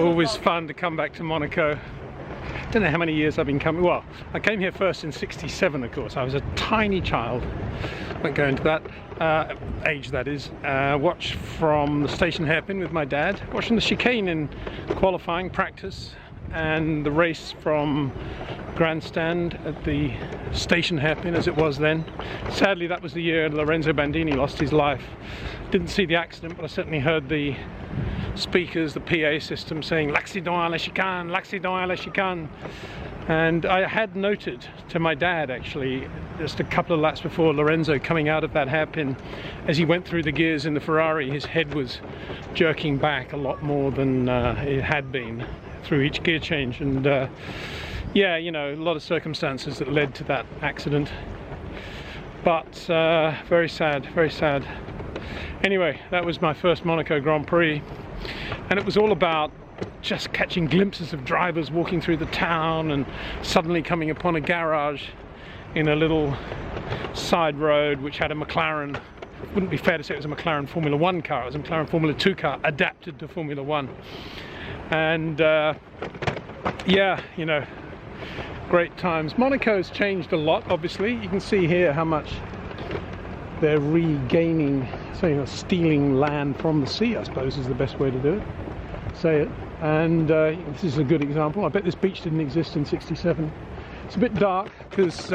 Always fun to come back to Monaco. Don't know how many years I've been coming. Well, I came here first in '67, of course. I was a tiny child. Won't go into that age, that is. Watched from the station hairpin with my dad, watching the chicane in qualifying practice, and the race from grandstand at the station hairpin as it was then. Sadly, that was the year Lorenzo Bandini lost his life. Didn't see the accident, but I certainly heard the speakers, the PA system saying l'accident à la chicane, l'accident à la chicane. And I had noted to my dad, actually, just a couple of laps before Lorenzo coming out of that hairpin, as he went through the gears in the Ferrari, his head was jerking back a lot more than it had been through each gear change. And yeah, you know, a lot of circumstances that led to that accident. But very sad, very sad. Anyway, that was my first Monaco Grand Prix, and it was all about just catching glimpses of drivers walking through the town and suddenly coming upon a garage in a little side road which had a McLaren. It wouldn't be fair to say it was a McLaren Formula 1 car, it was a McLaren Formula 2 car adapted to Formula 1. And yeah, you know, great times. Monaco's changed a lot, obviously. You can see here how much they're regaining, so, you know, stealing land from the sea, I suppose, is the best way to do it. Say it. And this is a good example. I bet this beach didn't exist in '67. It's a bit dark because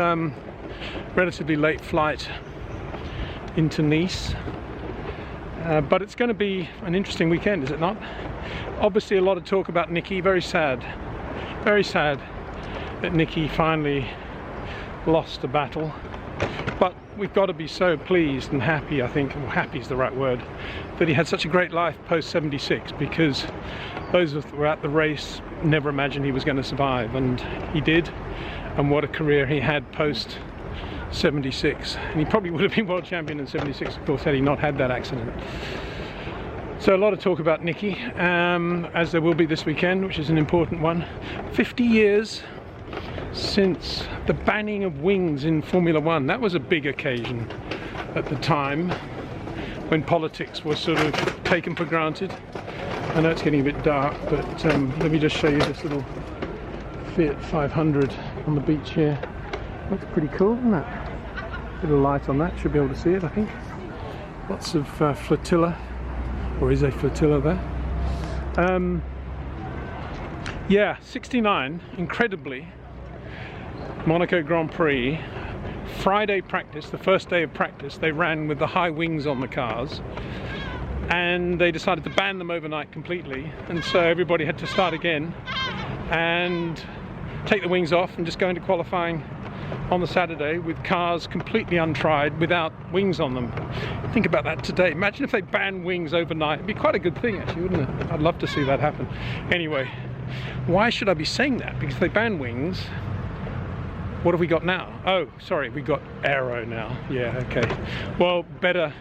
relatively late flight into Nice. But it's going to be an interesting weekend, is it not? Obviously a lot of talk about Nicky. Very sad that Nicky finally lost the battle. But we've got to be so pleased and happy, I think, well, happy is the right word, that he had such a great life post '76, because those that were at the race never imagined he was going to survive, and he did. And what a career he had post '76. And he probably would have been world champion in '76, of course, had he not had that accident. So a lot of talk about Nicky, as there will be this weekend, which is an important one. 50 years since the banning of wings in Formula 1. That was a big occasion at the time, when politics was sort of taken for granted. I know it's getting a bit dark, but let me just show you this little Fiat 500 on the beach here. Looks pretty cool, doesn't it? Bit of light on that, should be able to see it, I think. Lots of flotilla, or is a flotilla there. Yeah, '69, incredibly, Monaco Grand Prix, Friday practice, the first day of practice, they ran with the high wings on the cars, and they decided to ban them overnight completely, and so everybody had to start again and take the wings off and just go into qualifying on the Saturday with cars completely untried without wings on them. Think about that today. Imagine if they banned wings overnight. It'd be quite a good thing, actually, wouldn't it? I'd love to see that happen. Anyway, why should I be saying that? Because they ban wings. What have we got now? Oh, sorry, we got aero now. Yeah, okay. Well, better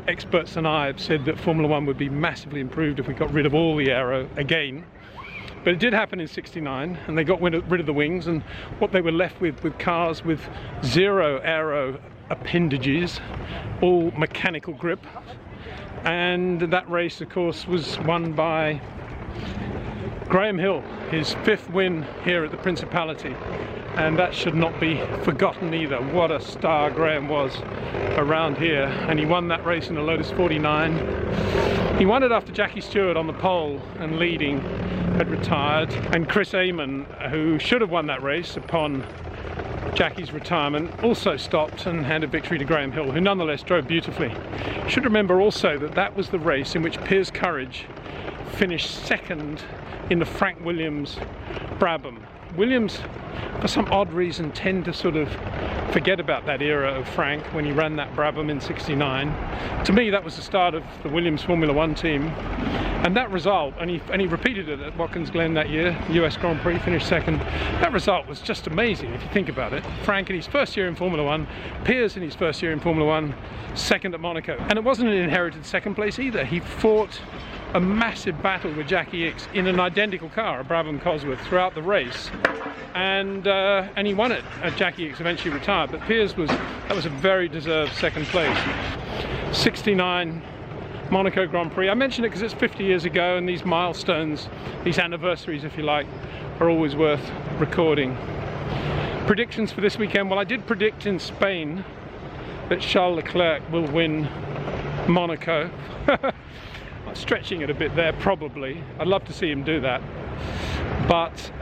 experts than I have said that Formula 1 would be massively improved if we got rid of all the aero again. But it did happen in '69, and they got rid of the wings, and what they were left with cars with zero aero appendages, all mechanical grip. And that race, of course, was won by Graham Hill, his 5th win here at the Principality, and that should not be forgotten either. What a star Graham was around here, and he won that race in a Lotus 49. He won it after Jackie Stewart on the pole and leading had retired, and Chris Amon, who should have won that race upon Jackie's retirement, also stopped and handed victory to Graham Hill, who nonetheless drove beautifully. You should remember also that that was the race in which Piers Courage finished 2nd in the Frank Williams Brabham. Williams, for some odd reason, tend to sort of forget about that era of Frank when he ran that Brabham in '69. To me, that was the start of the Williams Formula 1 team, and that result, and he repeated it at Watkins Glen that year, US Grand Prix, finished 2nd. That result was just amazing if you think about it. Frank in his first year in Formula 1, Piers in his first year in Formula 1, 2nd at Monaco. And it wasn't an inherited 2nd place either. He fought a massive battle with Jackie Ickx in an identical car, a Brabham Cosworth, throughout the race, and he won it. Jackie Ickx eventually retired, but Piers that was a very deserved 2nd place. '69, Monaco Grand Prix. I mention it because it's 50 years ago, and these milestones, these anniversaries if you like, are always worth recording. Predictions for this weekend. Well, I did predict in Spain that Charles Leclerc will win Monaco. I'm stretching it a bit there, probably. I'd love to see him do that. But,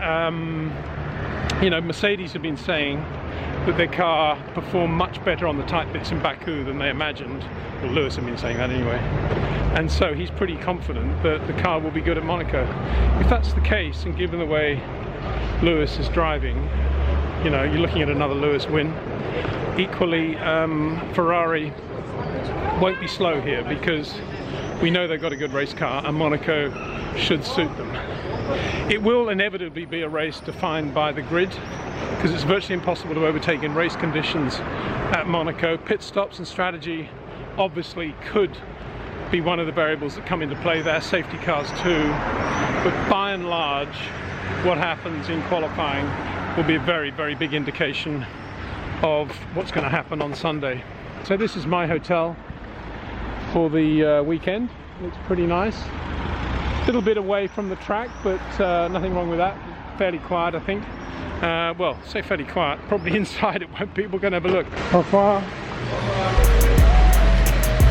you know, Mercedes have been saying that their car performed much better on the tight bits in Baku than they imagined. Well, Lewis had been saying that anyway. And so he's pretty confident that the car will be good at Monaco. If that's the case, and given the way Lewis is driving, you know, you're looking at another Lewis win. Equally, Ferrari won't be slow here because we know they've got a good race car and Monaco should suit them. It will inevitably be a race defined by the grid because it's virtually impossible to overtake in race conditions at Monaco. Pit stops and strategy obviously could be one of the variables that come into play there, safety cars too, but by and large what happens in qualifying will be a very, very big indication of what's going to happen on Sunday. So this is my hotel for the weekend. Looks pretty nice. A little bit away from the track, but nothing wrong with that. Fairly quiet, I think. Well, say fairly quiet. Probably inside it won't. People going to have a look. Au revoir.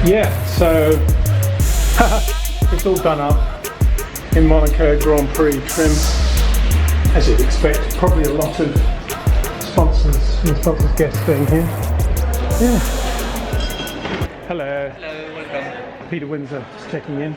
Yeah, so it's all done up in Monaco Grand Prix trim, as you'd expect. Probably a lot of sponsors and sponsors guests being here. Yeah. Hello. Hello, welcome. Peter Windsor, just checking in.